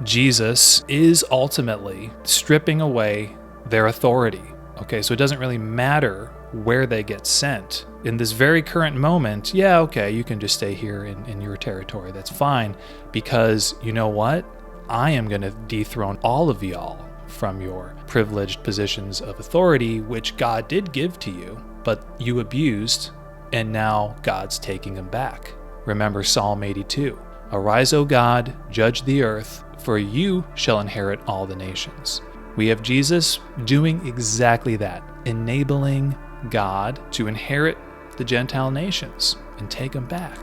Jesus is ultimately stripping away their authority. Okay, so it doesn't really matter where they get sent. In this very current moment, yeah, okay, you can just stay here in your territory. That's fine, because you know what? I am going to dethrone all of y'all from your privileged positions of authority, which God did give to you, but you abused, and now God's taking them back. Remember Psalm 82. Arise, O God, judge the earth, for you shall inherit all the nations. We have Jesus doing exactly that, enabling God to inherit the Gentile nations and take them back.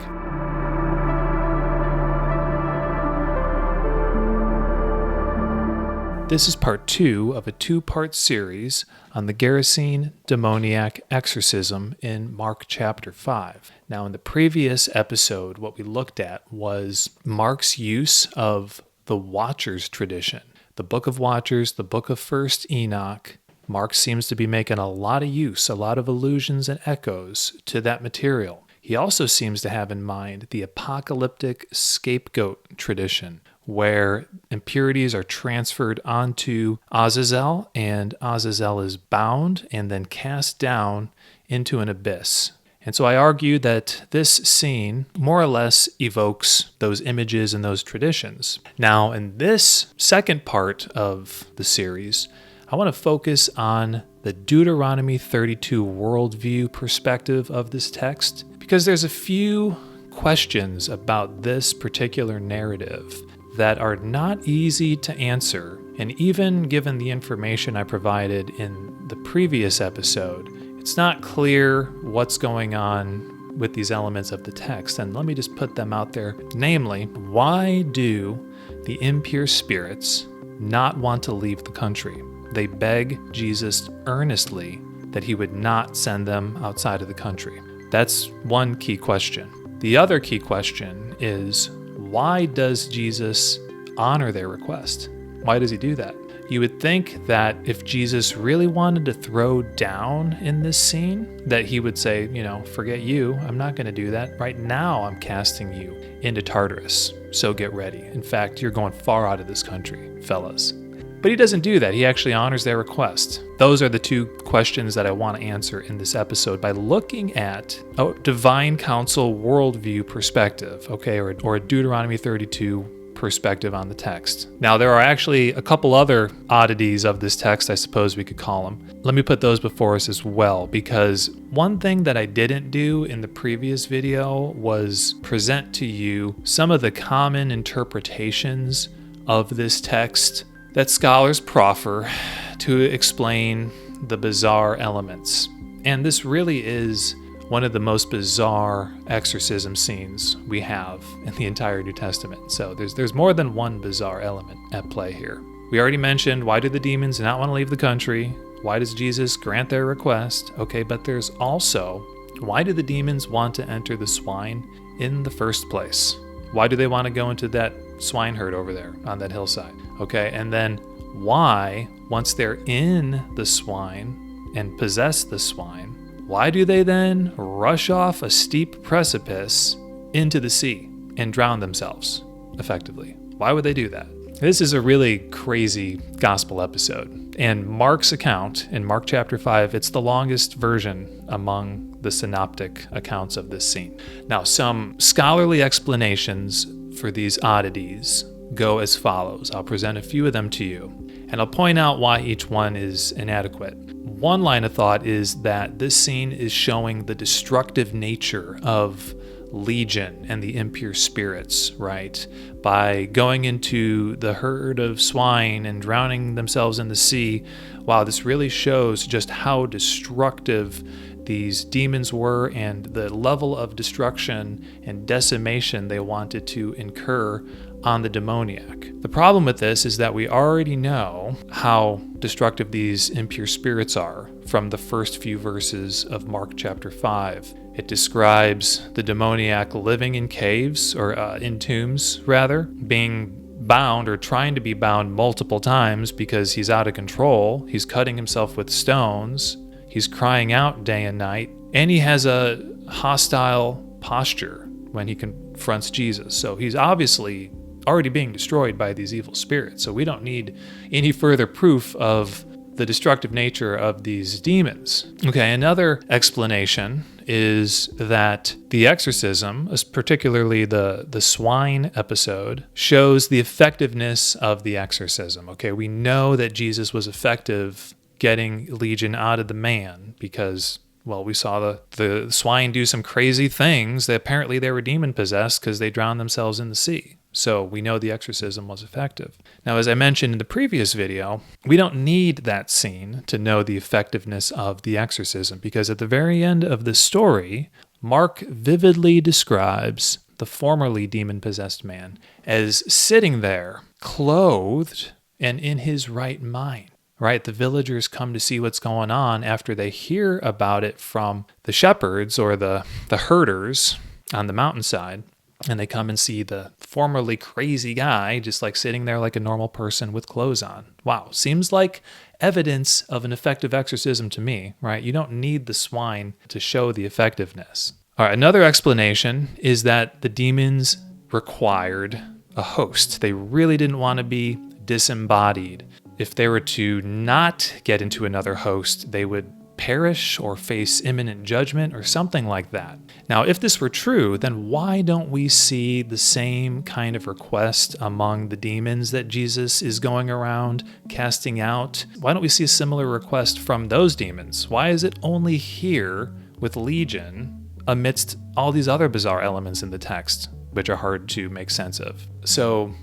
This is part 2 of a 2-part series on the Gerasene Demoniac Exorcism in Mark chapter 5. Now, in the previous episode, what we looked at was Mark's use of the Watchers tradition. The Book of Watchers, the Book of First Enoch. Mark seems to be making a lot of allusions and echoes to that material. He also seems to have in mind the apocalyptic scapegoat tradition, where impurities are transferred onto Azazel, and Azazel is bound and then cast down into an abyss. And so I argue that this scene more or less evokes those images and those traditions. Now, in this second part of the series, I want to focus on the Deuteronomy 32 worldview perspective of this text, because there's a few questions about this particular narrative that are not easy to answer. And even given the information I provided in the previous episode, it's not clear what's going on with these elements of the text. And let me just put them out there. Namely, why do the impure spirits not want to leave the country? They beg Jesus earnestly that he would not send them outside of the country. That's one key question. The other key question is, why does Jesus honor their request? Why does he do that? You would think that if Jesus really wanted to throw down in this scene, that he would say, forget you, I'm not going to do that. Right now, I'm casting you into Tartarus, so get ready. In fact, you're going far out of this country, fellas. But he doesn't do that. He actually honors their request. Those are the two questions that I want to answer in this episode by looking at a divine council worldview perspective, okay, or a Deuteronomy 32 perspective on the text. Now, there are actually a couple other oddities of this text, I suppose we could call them. Let me put those before us as well, because one thing that I didn't do in the previous video was present to you some of the common interpretations of this text that scholars proffer to explain the bizarre elements. And this really is one of the most bizarre exorcism scenes we have in the entire New Testament. So there's more than one bizarre element at play here. We already mentioned, why do the demons not want to leave the country? Why does Jesus grant their request? Okay, but there's also, why do the demons want to enter the swine in the first place? Why do they want to go into that swine herd over there on that hillside? Okay, and then why, once they're in the swine and possess the swine, why do they then rush off a steep precipice into the sea and drown themselves, effectively? Why would they do that? This is a really crazy gospel episode. And Mark's account, in Mark chapter 5, it's the longest version among the synoptic accounts of this scene. Now, some scholarly explanations for these oddities go as follows. I'll present a few of them to you, and I'll point out why each one is inadequate. One line of thought is that this scene is showing the destructive nature of Legion and the impure spirits, right? By going into the herd of swine and drowning themselves in the sea. Wow, this really shows just how destructive these demons were and the level of destruction and decimation they wanted to incur on the demoniac. The problem with this is that we already know how destructive these impure spirits are from the first few verses of Mark chapter 5. It describes the demoniac living in caves, or in tombs rather, being bound or trying to be bound multiple times because he's out of control. He's cutting himself with stones. He's crying out day and night. And he has a hostile posture when he confronts Jesus. So he's obviously already being destroyed by these evil spirits. So we don't need any further proof of the destructive nature of these demons. Okay, another explanation is that the exorcism, particularly the swine episode, shows the effectiveness of the exorcism. Okay, we know that Jesus was effective getting Legion out of the man because, well, we saw the swine do some crazy things. Apparently they were demon-possessed because they drowned themselves in the sea. So we know the exorcism was effective. Now, as I mentioned in the previous video, we don't need that scene to know the effectiveness of the exorcism, because at the very end of the story, Mark vividly describes the formerly demon-possessed man as sitting there, clothed and in his right mind. Right? The villagers come to see what's going on after they hear about it from the shepherds or the herders on the mountainside. And they come and see the formerly crazy guy just like sitting there like a normal person with clothes on. Wow, seems like evidence of an effective exorcism to me, right? You don't need the swine to show the effectiveness. All right, another explanation is that the demons required a host. They really didn't want to be disembodied. If they were to not get into another host, they would perish or face imminent judgment or something like that. Now, if this were true, then why don't we see the same kind of request among the demons that Jesus is going around casting out? Why don't we see a similar request from those demons? Why is it only here with Legion amidst all these other bizarre elements in the text, which are hard to make sense of? So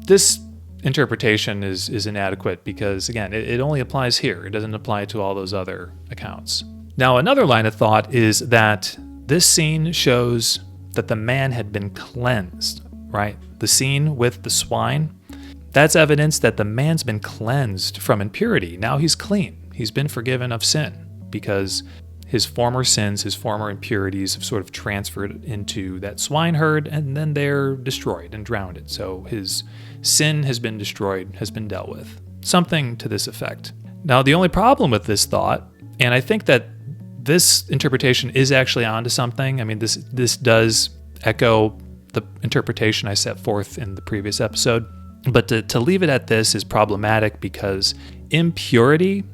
this interpretation is inadequate because, again, it only applies here. It doesn't apply to all those other accounts. Now, another line of thought is that this scene shows that the man had been cleansed, right? The scene with the swine, that's evidence that the man's been cleansed from impurity. Now he's clean. He's been forgiven of sin because his former sins, his former impurities have sort of transferred into that swine herd, and then they're destroyed and drowned. So his sin has been destroyed, has been dealt with. Something to this effect. Now, the only problem with this thought, and I think that this interpretation is actually onto something. I mean, this does echo the interpretation I set forth in the previous episode. But to leave it at this is problematic because impurity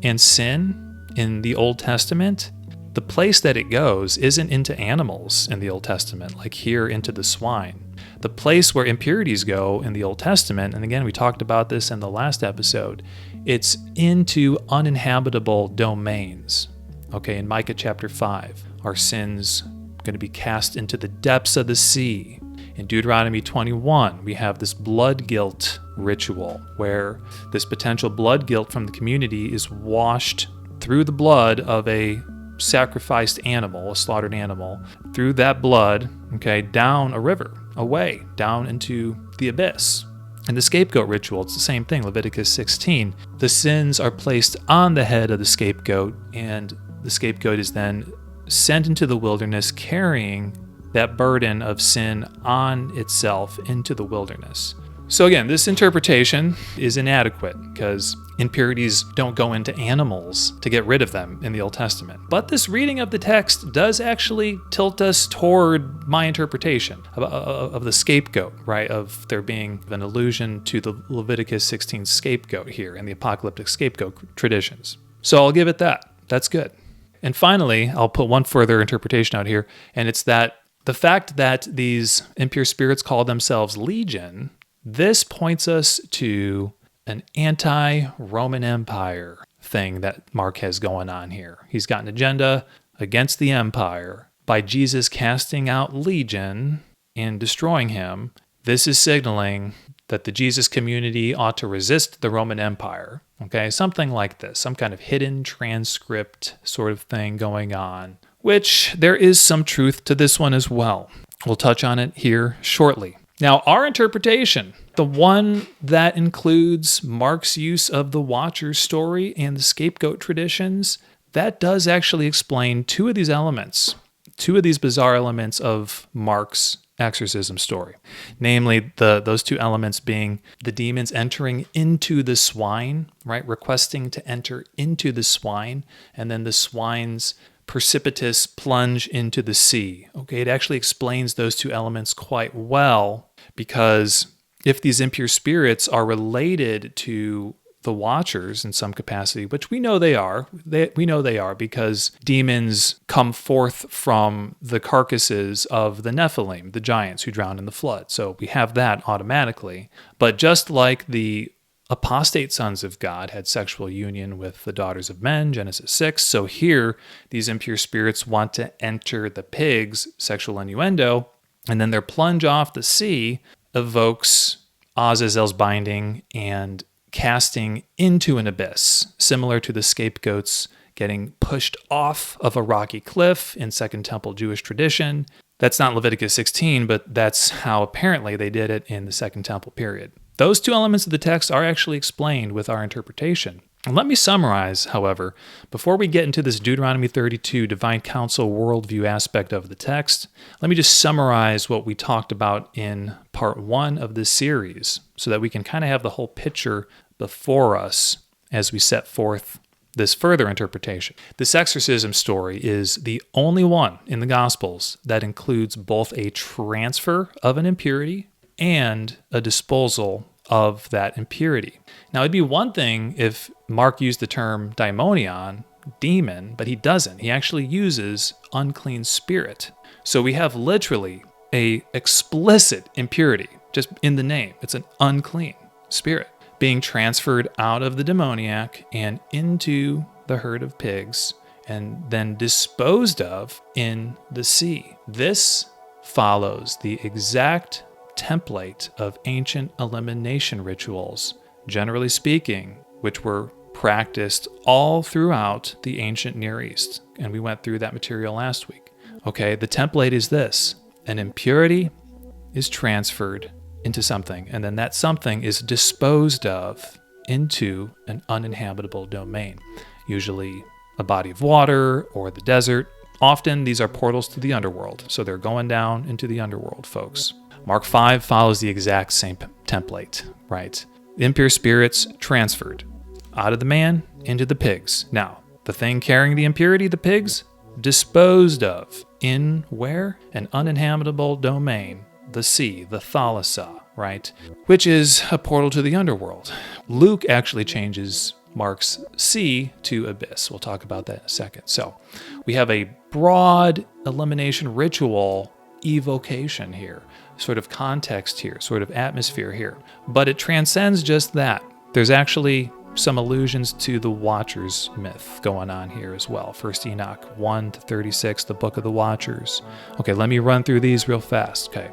and sin in the Old Testament, the place that it goes isn't into animals in the Old Testament, like here into the swine. The place where impurities go in the Old Testament, and again, we talked about this in the last episode, it's into uninhabitable domains. Okay, in Micah chapter 5, our sins going to be cast into the depths of the sea. In Deuteronomy 21, we have this blood guilt ritual where this potential blood guilt from the community is washed through the blood of a sacrificed animal, a slaughtered animal, through that blood, okay, down a river, away, down into the abyss. In the scapegoat ritual, it's the same thing, Leviticus 16. The sins are placed on the head of the scapegoat, and the scapegoat is then sent into the wilderness carrying that burden of sin on itself into the wilderness. So again, this interpretation is inadequate because impurities don't go into animals to get rid of them in the Old Testament. But this reading of the text does actually tilt us toward my interpretation of the scapegoat, right? Of there being an allusion to the Leviticus 16 scapegoat here in the apocalyptic scapegoat traditions. So I'll give it that. That's good. And finally, I'll put one further interpretation out here, and it's that the fact that these impure spirits call themselves Legion, this points us to an anti-Roman Empire thing that Mark has going on here. He's got an agenda against the empire. By Jesus casting out Legion and destroying him, this is signaling that the Jesus community ought to resist the Roman Empire. Okay, something like this, some kind of hidden transcript sort of thing going on, which there is some truth to this one as well. We'll touch on it here shortly. Now, our interpretation, the one that includes Mark's use of the Watcher's story and the scapegoat traditions, that does actually explain two of these elements, two of these bizarre elements of Mark's exorcism story. Namely, those two elements being the demons entering into the swine, right? Requesting to enter into the swine, and then the swine's precipitous plunge into the sea. Okay, it actually explains those two elements quite well because if these impure spirits are related to the Watchers in some capacity, which we know they are. We know they are because demons come forth from the carcasses of the Nephilim, the giants who drowned in the flood. So we have that automatically. But just like the apostate sons of God had sexual union with the daughters of men, Genesis 6, so here these impure spirits want to enter the pigs, sexual innuendo, and then their plunge off the sea evokes Azazel's binding and casting into an abyss, similar to the scapegoats getting pushed off of a rocky cliff in Second Temple Jewish tradition. That's not Leviticus 16, but that's how apparently they did it in the Second Temple period. Those two elements of the text are actually explained with our interpretation. And let me summarize, however, before we get into this Deuteronomy 32 divine counsel worldview aspect of the text, let me just summarize what we talked about in part 1 of this series so that we can kind of have the whole picture before us as we set forth this further interpretation. This exorcism story is the only one in the Gospels that includes both a transfer of an impurity and a disposal of that impurity. Now, it'd be one thing if Mark used the term daimonion, demon, but he doesn't. He actually uses unclean spirit. So we have literally a explicit impurity, just in the name. It's an unclean spirit being transferred out of the demoniac and into the herd of pigs and then disposed of in the sea. This follows the exact template of ancient elimination rituals, generally speaking, which were practiced all throughout the ancient Near East. And we went through that material last week. Okay, the template is this. An impurity is transferred into something, and then that something is disposed of into an uninhabitable domain, usually a body of water or the desert. Often these are portals to the underworld, so they're going down into the underworld, folks. Mark 5 follows the exact same template, right? Impure spirits transferred out of the man into the pigs. Now, the thing carrying the impurity, the pigs, disposed of in where? An uninhabitable domain, the sea, the thalassa, right? Which is a portal to the underworld. Luke actually changes Mark's sea to abyss. We'll talk about that in a second. So we have a broad elimination ritual evocation here, sort of context here, sort of atmosphere here. But it transcends just that. There's actually some allusions to the Watchers myth going on here as well. First Enoch 1-36, the Book of the Watchers. Okay, let me run through these real fast. Okay.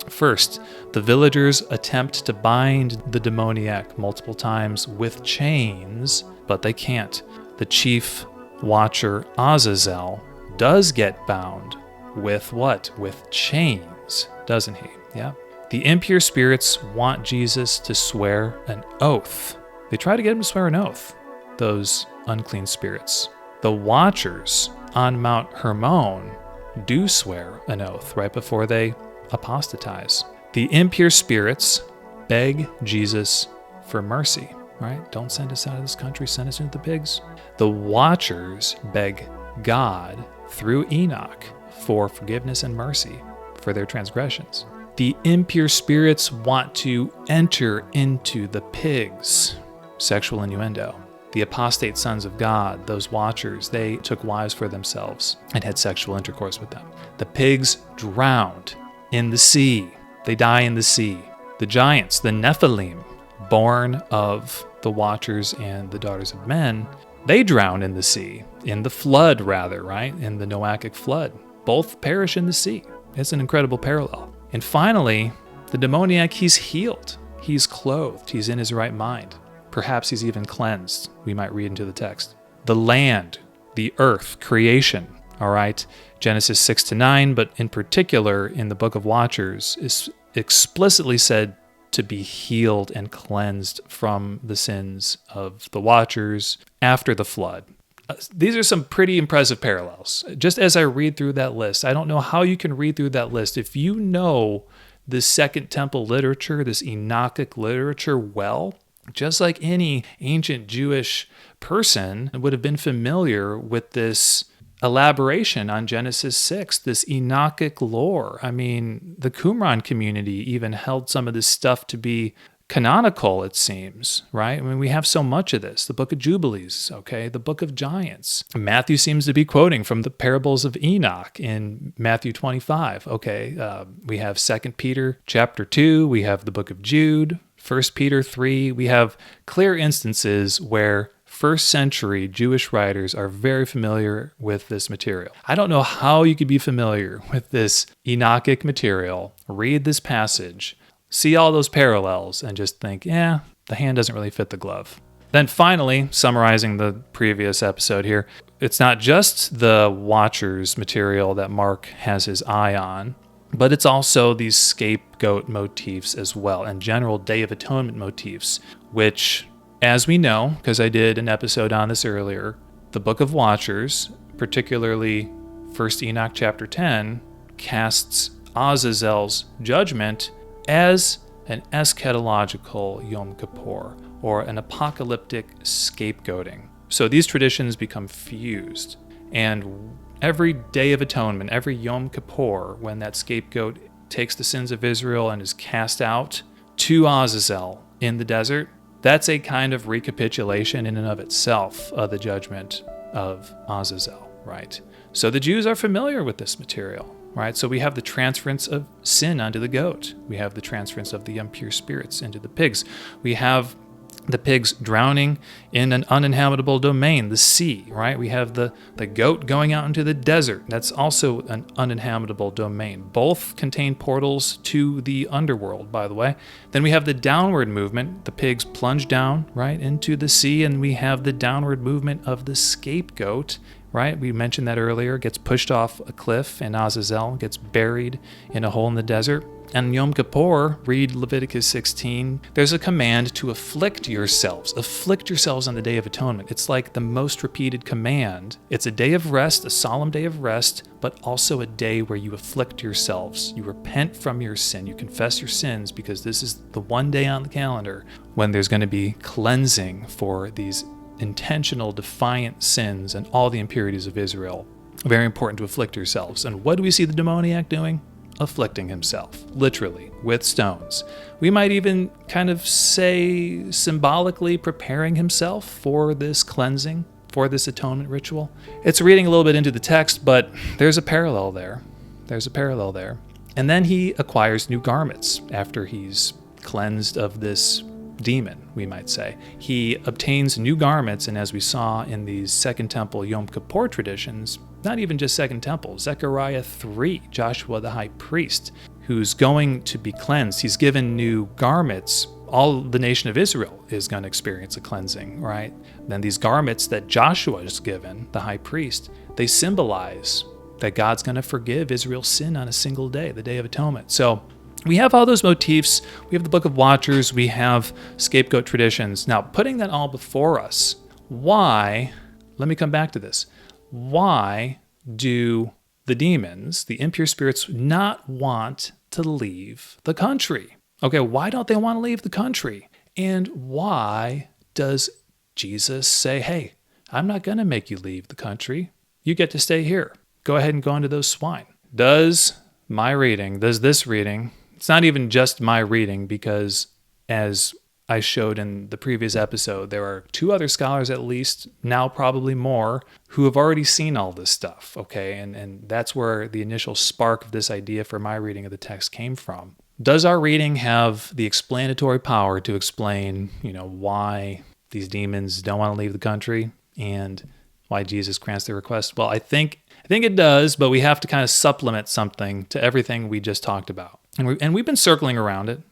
First, the villagers attempt to bind the demoniac multiple times with chains, but they can't. The chief watcher, Azazel, does get bound with what? With chains, doesn't he? Yeah. The impure spirits want Jesus to swear an oath. They try to get him to swear an oath, those unclean spirits. The watchers on Mount Hermon do swear an oath right before they apostatize. The impure spirits beg Jesus for mercy, right? Don't send us out of this country, send us into the pigs. The watchers beg God through Enoch for forgiveness and mercy for their transgressions. The impure spirits want to enter into the pigs. Sexual innuendo. The apostate sons of God, those watchers, they took wives for themselves and had sexual intercourse with them. The pigs drowned in the sea. They die in the sea. The giants, the Nephilim, born of the watchers and the daughters of men, they drown in the sea, in the flood rather, right? In the Noachic flood. Both perish in the sea. It's an incredible parallel. And finally, the demoniac, he's healed. He's clothed. He's in his right mind. Perhaps he's even cleansed, we might read into the text. The land, the earth, creation, all right? Genesis 6-9, but in particular in the Book of Watchers, is explicitly said to be healed and cleansed from the sins of the watchers after the flood. These are some pretty impressive parallels. Just as I read through that list, I don't know how you can read through that list. If you know this Second Temple literature, this Enochic literature well, just like any ancient Jewish person would have been familiar with this elaboration on Genesis 6, this Enochic lore. I mean, the Qumran community even held some of this stuff to be canonical, it seems, right? I mean, we have so much of this. The book of Jubilees, okay? The book of Giants. Matthew seems to be quoting from the parables of Enoch in Matthew 25, okay? We have 2 Peter chapter 2. We have the book of Jude, 1 Peter 3. We have clear instances where first century Jewish writers are very familiar with this material. I don't know how you could be familiar with this Enochic material, read this passage, see all those parallels, and just think, the hand doesn't really fit the glove. Then finally, summarizing the previous episode here, it's not just the Watchers material that Mark has his eye on, but it's also these scapegoat motifs as well, and general Day of Atonement motifs, which, as we know, because I did an episode on this earlier, the Book of Watchers, particularly 1 Enoch chapter 10, casts Azazel's judgment as an eschatological Yom Kippur, or an apocalyptic scapegoating. So these traditions become fused, and every Day of Atonement, every Yom Kippur, when that scapegoat takes the sins of Israel and is cast out to Azazel in the desert, that's a kind of recapitulation in and of itself of the judgment of Azazel, right? So the Jews are familiar with this material, right? So we have the transference of sin onto the goat. We have the transference of the impure spirits into the pigs. We have the pigs drowning in an uninhabitable domain, the sea, right? We have the goat going out into the desert. That's also an uninhabitable domain. Both contain portals to the underworld, by the way. Then we have the downward movement. The pigs plunge down, right, into the sea, and we have the downward movement of the scapegoat, right? We mentioned that earlier. Gets pushed off a cliff, and Azazel gets buried in a hole in the desert. And Yom Kippur, read Leviticus 16, there's a command to afflict yourselves. Afflict yourselves on the Day of Atonement. It's like the most repeated command. It's a day of rest, a solemn day of rest, but also a day where you afflict yourselves. You repent from your sin. You confess your sins, because this is the one day on the calendar when there's going to be cleansing for these intentional, defiant sins and all the impurities of Israel. Very important to afflict yourselves. And what do we see the demoniac doing? Afflicting himself, literally, with stones. We might even kind of say symbolically preparing himself for this cleansing, for this atonement ritual. It's reading a little bit into the text, but there's a parallel there. And then he acquires new garments after he's cleansed of this demon, we might say. He obtains new garments, and as we saw in these Second Temple Yom Kippur traditions, not even just Second Temple, Zechariah 3, Joshua the high priest, who's going to be cleansed. He's given new garments. All the nation of Israel is going to experience a cleansing, right? Then these garments that Joshua is given, the high priest, they symbolize that God's going to forgive Israel's sin on a single day, the Day of Atonement. So we have all those motifs. We have the Book of Watchers. We have scapegoat traditions. Now, putting that all before us, why, let me come back to this. Why do the demons, the impure spirits, not want to leave the country? Okay, why don't they want to leave the country? And why does Jesus say, hey, I'm not going to make you leave the country. You get to stay here. Go ahead and go into those swine. Does this reading, it's not even just my reading, because as I showed in the previous episode, there are two other scholars at least, now probably more, who have already seen all this stuff, okay? And that's where the initial spark of this idea for my reading of the text came from. Does our reading have the explanatory power to explain, why these demons don't want to leave the country and why Jesus grants their request? Well, I think it does, but we have to kind of supplement something to everything we just talked about. And we've been circling around it.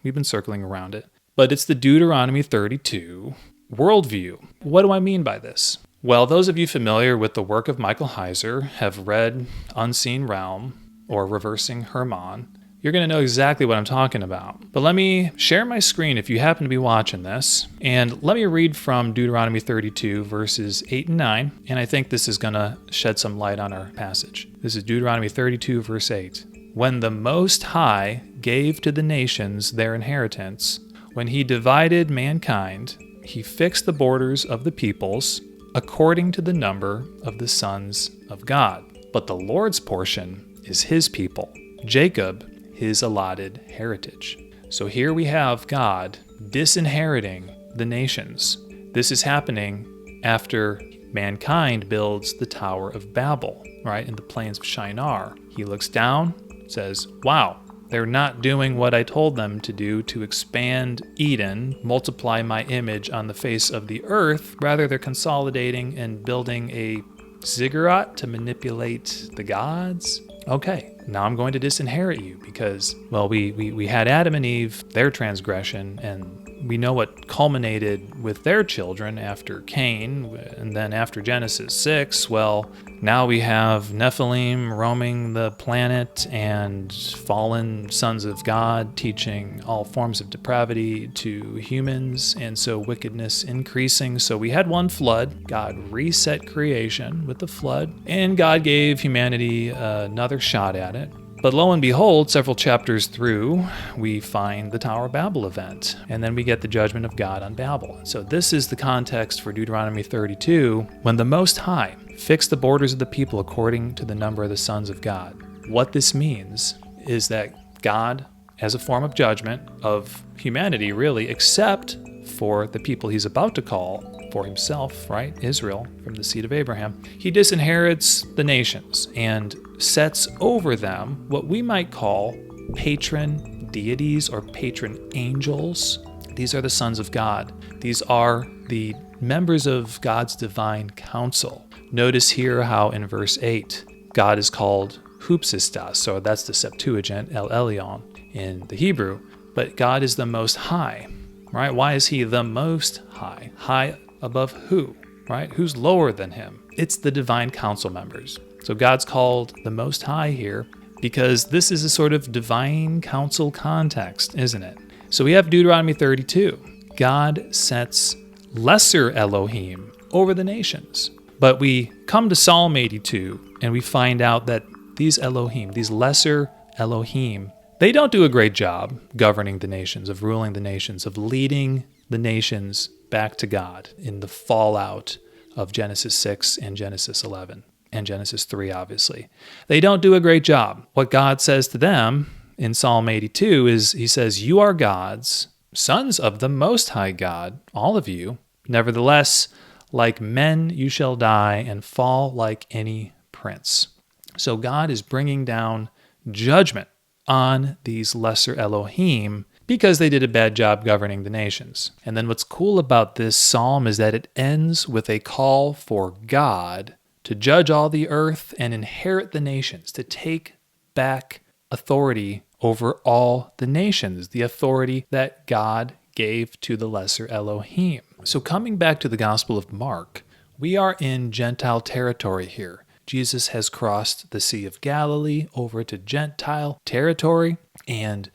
But it's the Deuteronomy 32 worldview. What do I mean by this? Well, those of you familiar with the work of Michael Heiser have read Unseen Realm or Reversing Hermon. You're going to know exactly what I'm talking about. But let me share my screen if you happen to be watching this, and let me read from Deuteronomy 32, verses 8 and 9, and I think this is going to shed some light on our passage. This is Deuteronomy 32, verse 8. When the Most High gave to the nations their inheritance, when he divided mankind, he fixed the borders of the peoples according to the number of the sons of God. But the Lord's portion is his people, Jacob, his allotted heritage. So here we have God disinheriting the nations. This is happening after mankind builds the Tower of Babel, right, in the plains of Shinar. He looks down, says, wow, they're not doing what I told them to do to expand Eden, multiply my image on the face of the earth. Rather, they're consolidating and building a ziggurat to manipulate the gods. Okay, now I'm going to disinherit you because, well, we had Adam and Eve, their transgression, and we know what culminated with their children after Cain, and then after Genesis 6, well, now we have Nephilim roaming the planet and fallen sons of God teaching all forms of depravity to humans, and so wickedness increasing. So we had one flood. God reset creation with the flood, and God gave humanity another shot at it. But lo and behold, several chapters through, we find the Tower of Babel event, and then we get the judgment of God on Babel. So this is the context for Deuteronomy 32, when the Most High fixed the borders of the people according to the number of the sons of God. What this means is that God, as a form of judgment of humanity, really, except for the people he's about to call for himself, right? Israel, from the seed of Abraham. He disinherits the nations and sets over them what we might call patron deities or patron angels. These are the sons of God. These are the members of God's divine council. Notice here how in verse 8, God is called Hoopsistas, so that's the Septuagint, El Elyon in the Hebrew, but God is the Most High, right? Why is he the Most High? High above who, right? Who's lower than him? It's the divine council members. So God's called the Most High here because this is a sort of divine council context, isn't it? So we have Deuteronomy 32. God sets lesser Elohim over the nations. But we come to Psalm 82 and we find out that these Elohim, these lesser Elohim, they don't do a great job governing the nations, of ruling the nations, of leading the nations back to God in the fallout of Genesis 6 and Genesis 11 and Genesis 3, obviously. They don't do a great job. What God says to them in Psalm 82 is, he says, you are gods, sons of the Most High God, all of you. Nevertheless, like men you shall die and fall like any prince. So God is bringing down judgment on these lesser Elohim because they did a bad job governing the nations. And then what's cool about this psalm is that it ends with a call for God to judge all the earth and inherit the nations, to take back authority over all the nations, the authority that God gave to the lesser Elohim. So coming back to the Gospel of Mark, we are in Gentile territory here. Jesus has crossed the Sea of Galilee over to Gentile territory, and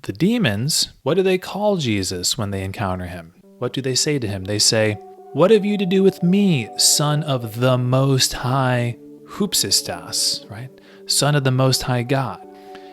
the demons, what do they call Jesus when they encounter him? What do they say to him? They say, what have you to do with me, Son of the Most High Hoopsistas, right? Son of the Most High God.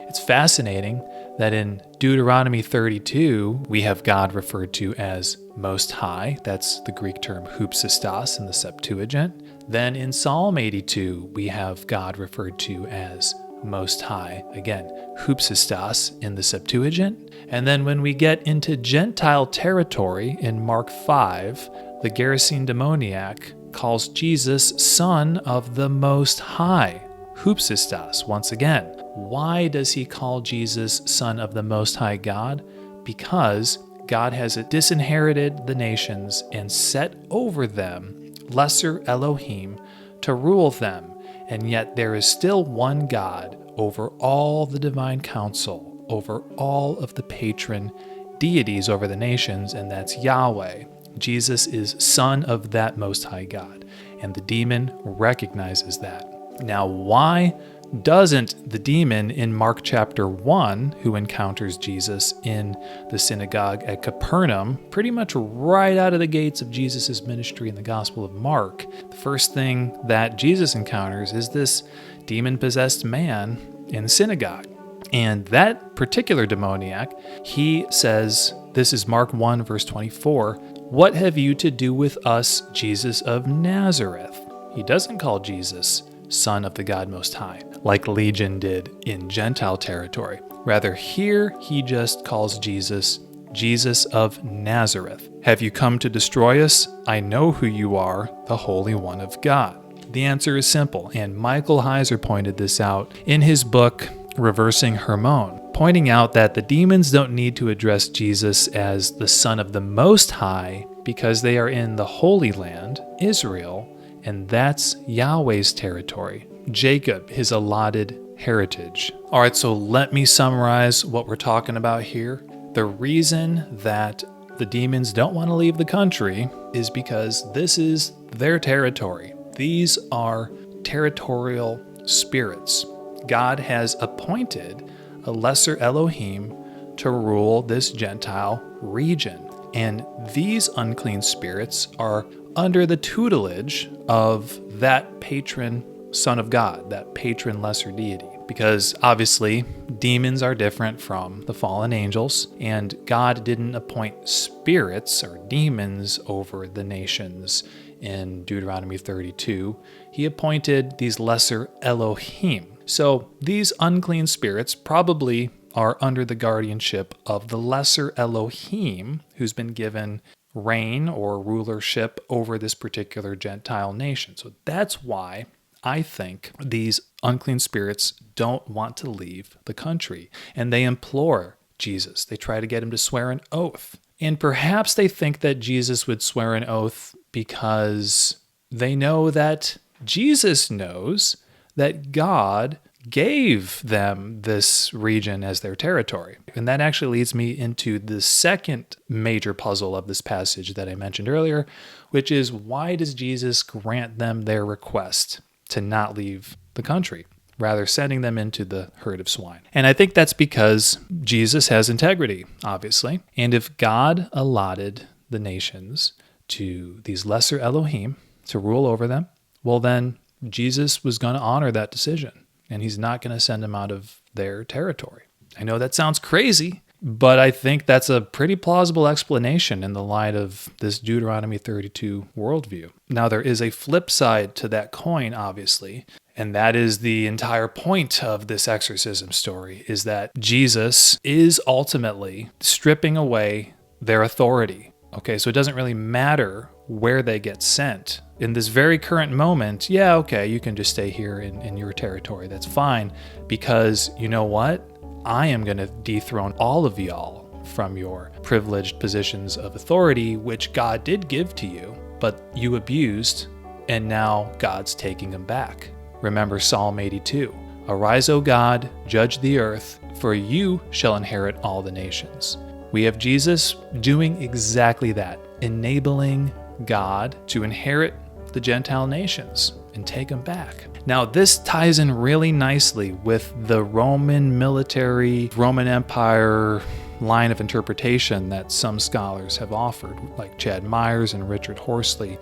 It's fascinating that in Deuteronomy 32, we have God referred to as Most High. That's the Greek term Hoopsistas in the Septuagint. Then in Psalm 82, we have God referred to as Most High. Again, Hoopsistas in the Septuagint. And then when we get into Gentile territory in Mark 5, the Gerasene Demoniac calls Jesus Son of the Most High, Hoopsistas, once again. Why does he call Jesus Son of the Most High God? Because God has disinherited the nations and set over them lesser Elohim to rule them. And yet there is still one God over all the divine council, over all of the patron deities over the nations, and that's Yahweh. Jesus is Son of that Most High God, and the demon recognizes that. Now, why doesn't the demon in Mark chapter 1, who encounters Jesus in the synagogue at Capernaum, pretty much right out of the gates of Jesus' ministry in the Gospel of Mark, the first thing that Jesus encounters is this demon-possessed man in the synagogue. And that particular demoniac, he says, this is Mark 1, verse 24, "What have you to do with us, Jesus of Nazareth?" He doesn't call Jesus Son of the God Most High, like Legion did in Gentile territory. Rather, here he just calls Jesus Jesus of Nazareth. "Have you come to destroy us? I know who you are, the Holy One of God." The answer is simple, and Michael Heiser pointed this out in his book, Reversing Hermon, pointing out that the demons don't need to address Jesus as the Son of the Most High because they are in the Holy Land, Israel, and that's Yahweh's territory, Jacob, his allotted heritage. All right, so let me summarize what we're talking about here. The reason that the demons don't want to leave the country is because this is their territory. These are territorial spirits. God has appointed a lesser Elohim to rule this Gentile region. And these unclean spirits are under the tutelage of that patron Son of God, that patron lesser deity. Because obviously, demons are different from the fallen angels, and God didn't appoint spirits or demons over the nations in Deuteronomy 32. He appointed these lesser Elohim. So these unclean spirits probably are under the guardianship of the lesser Elohim, who's been given reign or rulership over this particular Gentile nation. So that's why I think these unclean spirits don't want to leave the country, and they implore Jesus. They try to get him to swear an oath. And perhaps they think that Jesus would swear an oath because they know that Jesus knows that God gave them this region as their territory. And that actually leads me into the second major puzzle of this passage that I mentioned earlier, which is, why does Jesus grant them their request to not leave the country, rather sending them into the herd of swine? And I think that's because Jesus has integrity, obviously. And if God allotted the nations to these lesser Elohim to rule over them, well, then Jesus was going to honor that decision, and he's not going to send them out of their territory. I know that sounds crazy, but I think that's a pretty plausible explanation in the light of this Deuteronomy 32 worldview. Now, there is a flip side to that coin, obviously, and that is the entire point of this exorcism story, is that Jesus is ultimately stripping away their authority. Okay, so it doesn't really matter where they get sent. In this very current moment, yeah, okay, you can just stay here in your territory. That's fine, because you know what? I am going to dethrone all of y'all from your privileged positions of authority, which God did give to you, but you abused, and now God's taking them back. Remember Psalm 82. "Arise, O God, judge the earth, for you shall inherit all the nations." We have Jesus doing exactly that, enabling God to inherit the Gentile nations and take them back. Now, this ties in really nicely with the Roman military, Roman Empire line of interpretation that some scholars have offered, like Chad Myers and Richard Horsley.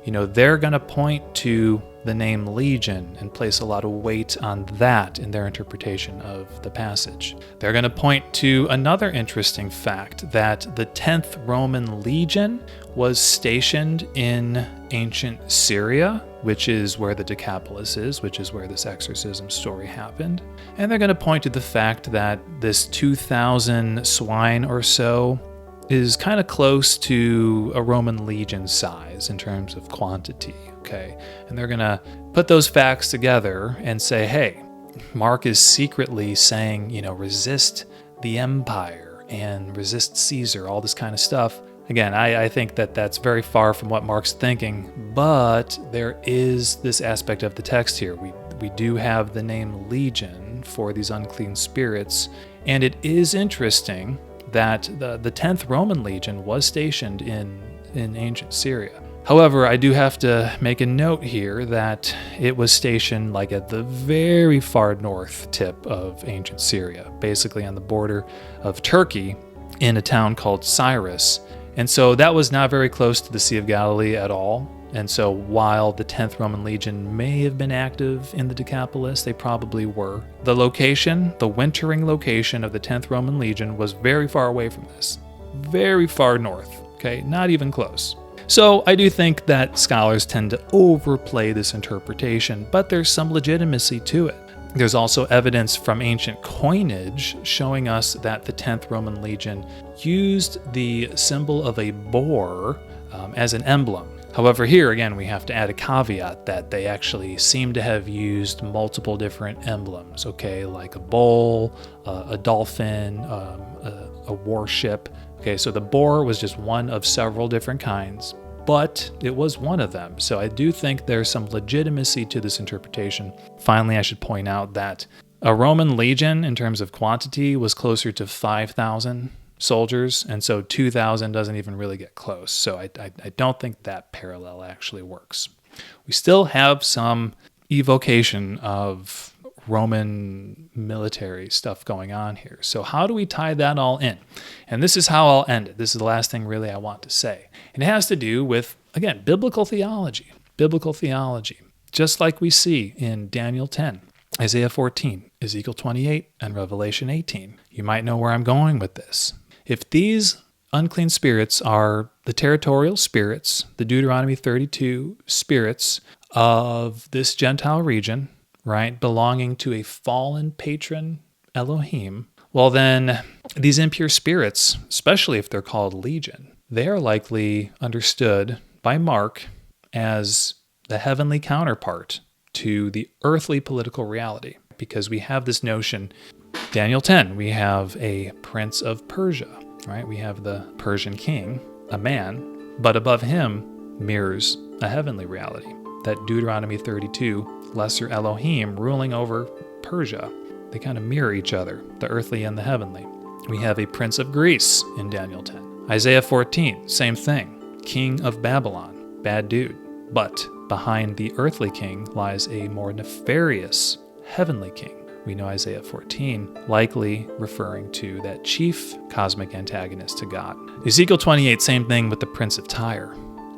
You know, they're going to point to the name Legion and place a lot of weight on that in their interpretation of the passage. They're going to point to another interesting fact, that the 10th Roman Legion was stationed in ancient Syria, which is where the Decapolis is, which is where this exorcism story happened. And they're going to point to the fact that this 2,000 swine or so is kind of close to a Roman legion size in terms of quantity, okay? And they're going to put those facts together and say, hey, Mark is secretly saying, you know, resist the empire and resist Caesar, all this kind of stuff. Again, I think that that's very far from what Mark's thinking, but there is this aspect of the text here. We do have the name Legion for these unclean spirits, and it is interesting that the 10th Roman Legion was stationed in ancient Syria. However, I do have to make a note here that it was stationed like at the very far north tip of ancient Syria, basically on the border of Turkey in a town called Cyrus. And so that was not very close to the Sea of Galilee at all. And so while the 10th Roman Legion may have been active in the Decapolis, they probably were. The location, the wintering location of the 10th Roman Legion was very far away from this, very far north. Okay, not even close. So I do think that scholars tend to overplay this interpretation, but there's some legitimacy to it. There's also evidence from ancient coinage showing us that the 10th Roman legion used the symbol of a boar as an emblem. However, here again, we have to add a caveat that they actually seem to have used multiple different emblems, okay, like a bull, a dolphin, a warship. Okay, so the boar was just one of several different kinds, but it was one of them. So I do think there's some legitimacy to this interpretation. Finally, I should point out that a Roman legion, in terms of quantity, was closer to 5,000 soldiers, and so 2,000 doesn't even really get close. So I don't think that parallel actually works. We still have some evocation of Roman military stuff going on here. So how do we tie that all in? And this is how I'll end it. This is the last thing really I want to say. And it has to do with, again, biblical theology. Biblical theology. Just like we see in Daniel 10, Isaiah 14, Ezekiel 28, and Revelation 18. You might know where I'm going with this. If these unclean spirits are the territorial spirits, the Deuteronomy 32 spirits of this Gentile region, right, belonging to a fallen patron Elohim, well then these impure spirits, especially if they're called legion, they are likely understood by Mark as the heavenly counterpart to the earthly political reality, because we have this notion, Daniel 10, we have a prince of Persia, right? We have the Persian king, a man, but above him mirrors a heavenly reality. That Deuteronomy 32, lesser Elohim ruling over Persia, they kind of mirror each other, the earthly and the heavenly. We have a prince of Greece in Daniel 10. Isaiah 14, same thing, king of Babylon, bad dude. But behind the earthly king lies a more nefarious heavenly king. We know Isaiah 14 likely referring to that chief cosmic antagonist to God. Ezekiel 28, same thing with the prince of Tyre.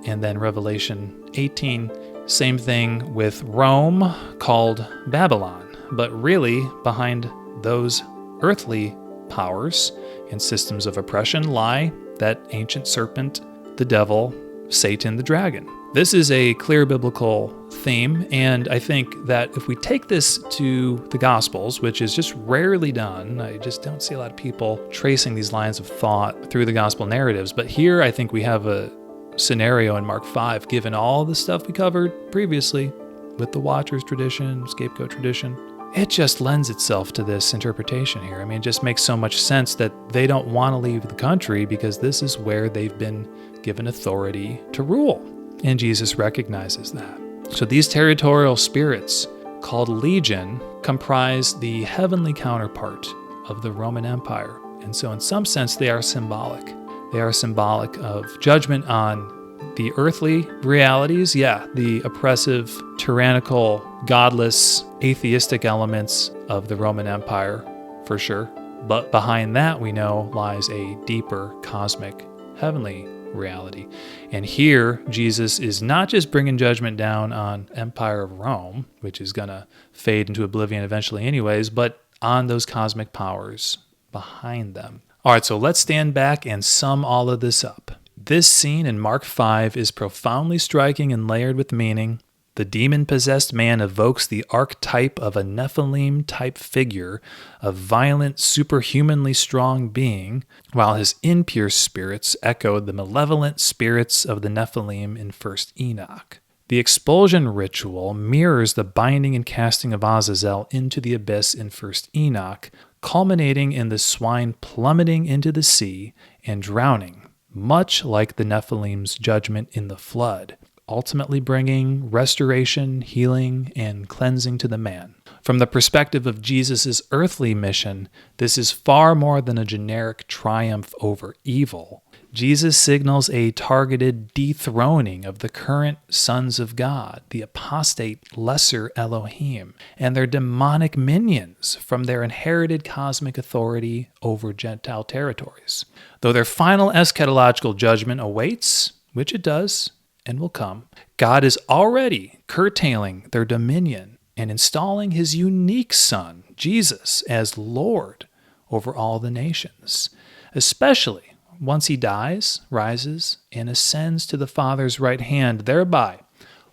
And then Revelation 18, same thing with Rome called Babylon. But really, behind those earthly powers and systems of oppression lie that ancient serpent, the devil, Satan the dragon. This is a clear biblical theme, and I think that if we take this to the Gospels, which is just rarely done, I just don't see a lot of people tracing these lines of thought through the Gospel narratives, but here I think we have a scenario in Mark 5, given all the stuff we covered previously with the Watchers tradition, scapegoat tradition, it just lends itself to this interpretation here. I mean, it just makes so much sense that they don't want to leave the country because this is where they've been given authority to rule. And Jesus recognizes that. So these territorial spirits, called legion, comprise the heavenly counterpart of the Roman Empire. And so in some sense, they are symbolic. They are symbolic of judgment on the earthly realities, the oppressive, tyrannical, godless, atheistic elements of the Roman Empire, for sure. But behind that, we know, lies a deeper, cosmic, heavenly reality. And here, Jesus is not just bringing judgment down on Empire of Rome, which is going to fade into oblivion eventually anyways, but on those cosmic powers behind them. All right, so let's stand back and sum all of this up. This scene in Mark 5 is profoundly striking and layered with meaning. The demon-possessed man evokes the archetype of a Nephilim-type figure, a violent, superhumanly strong being, while his impure spirits echoed the malevolent spirits of the Nephilim in 1st Enoch. The expulsion ritual mirrors the binding and casting of Azazel into the abyss in 1st Enoch, culminating in the swine plummeting into the sea and drowning, much like the Nephilim's judgment in the flood, ultimately bringing restoration, healing, and cleansing to the man. From the perspective of Jesus' earthly mission, this is far more than a generic triumph over evil. Jesus signals a targeted dethroning of the current sons of God, the apostate lesser Elohim, and their demonic minions from their inherited cosmic authority over Gentile territories. Though their final eschatological judgment awaits, which it does, and will come, God is already curtailing their dominion and installing his unique Son, Jesus, as Lord over all the nations, especially once he dies, rises, and ascends to the Father's right hand, thereby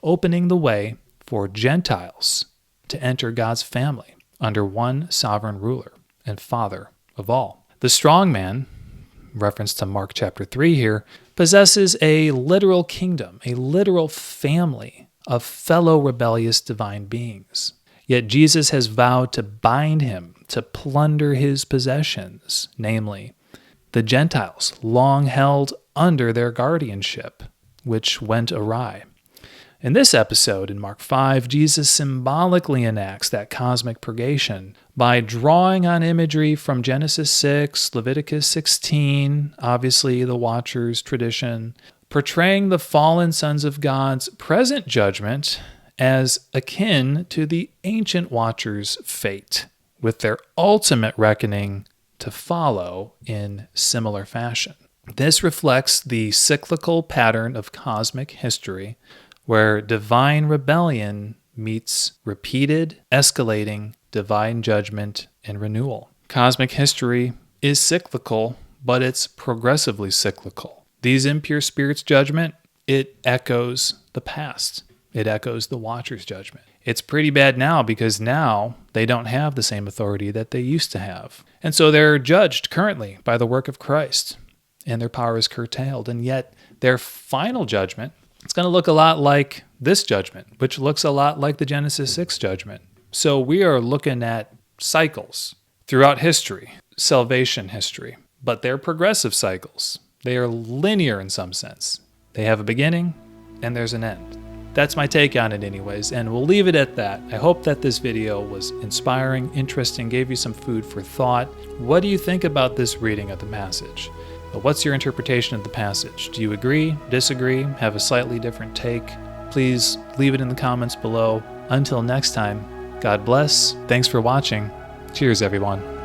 opening the way for Gentiles to enter God's family under one sovereign ruler and Father of all. The strong man, reference to Mark chapter 3 here, possesses a literal kingdom, a literal family of fellow rebellious divine beings. Yet Jesus has vowed to bind him, to plunder his possessions, namely the Gentiles, long held under their guardianship, which went awry. In this episode, in Mark 5, Jesus symbolically enacts that cosmic purgation by drawing on imagery from Genesis 6, Leviticus 16, obviously the Watchers tradition, portraying the fallen sons of God's present judgment as akin to the ancient Watchers' fate, with their ultimate reckoning to follow in similar fashion. This reflects the cyclical pattern of cosmic history, where divine rebellion meets repeated, escalating divine judgment and renewal. Cosmic history is cyclical, but it's progressively cyclical. These impure spirits' judgment, it echoes the past. It echoes the Watcher's judgment. It's pretty bad now because now they don't have the same authority that they used to have. And so they're judged currently by the work of Christ, and their power is curtailed. And yet their final judgment, it's going to look a lot like this judgment, which looks a lot like the Genesis 6 judgment. So we are looking at cycles throughout history, salvation history, but they're progressive cycles. They are linear in some sense. They have a beginning and there's an end. That's my take on it anyways, and we'll leave it at that. I hope that this video was inspiring, interesting, gave you some food for thought. What do you think about this reading of the passage? What's your interpretation of the passage? Do you agree, disagree, have a slightly different take? Please leave it in the comments below. Until next time, God bless. Thanks for watching. Cheers, everyone.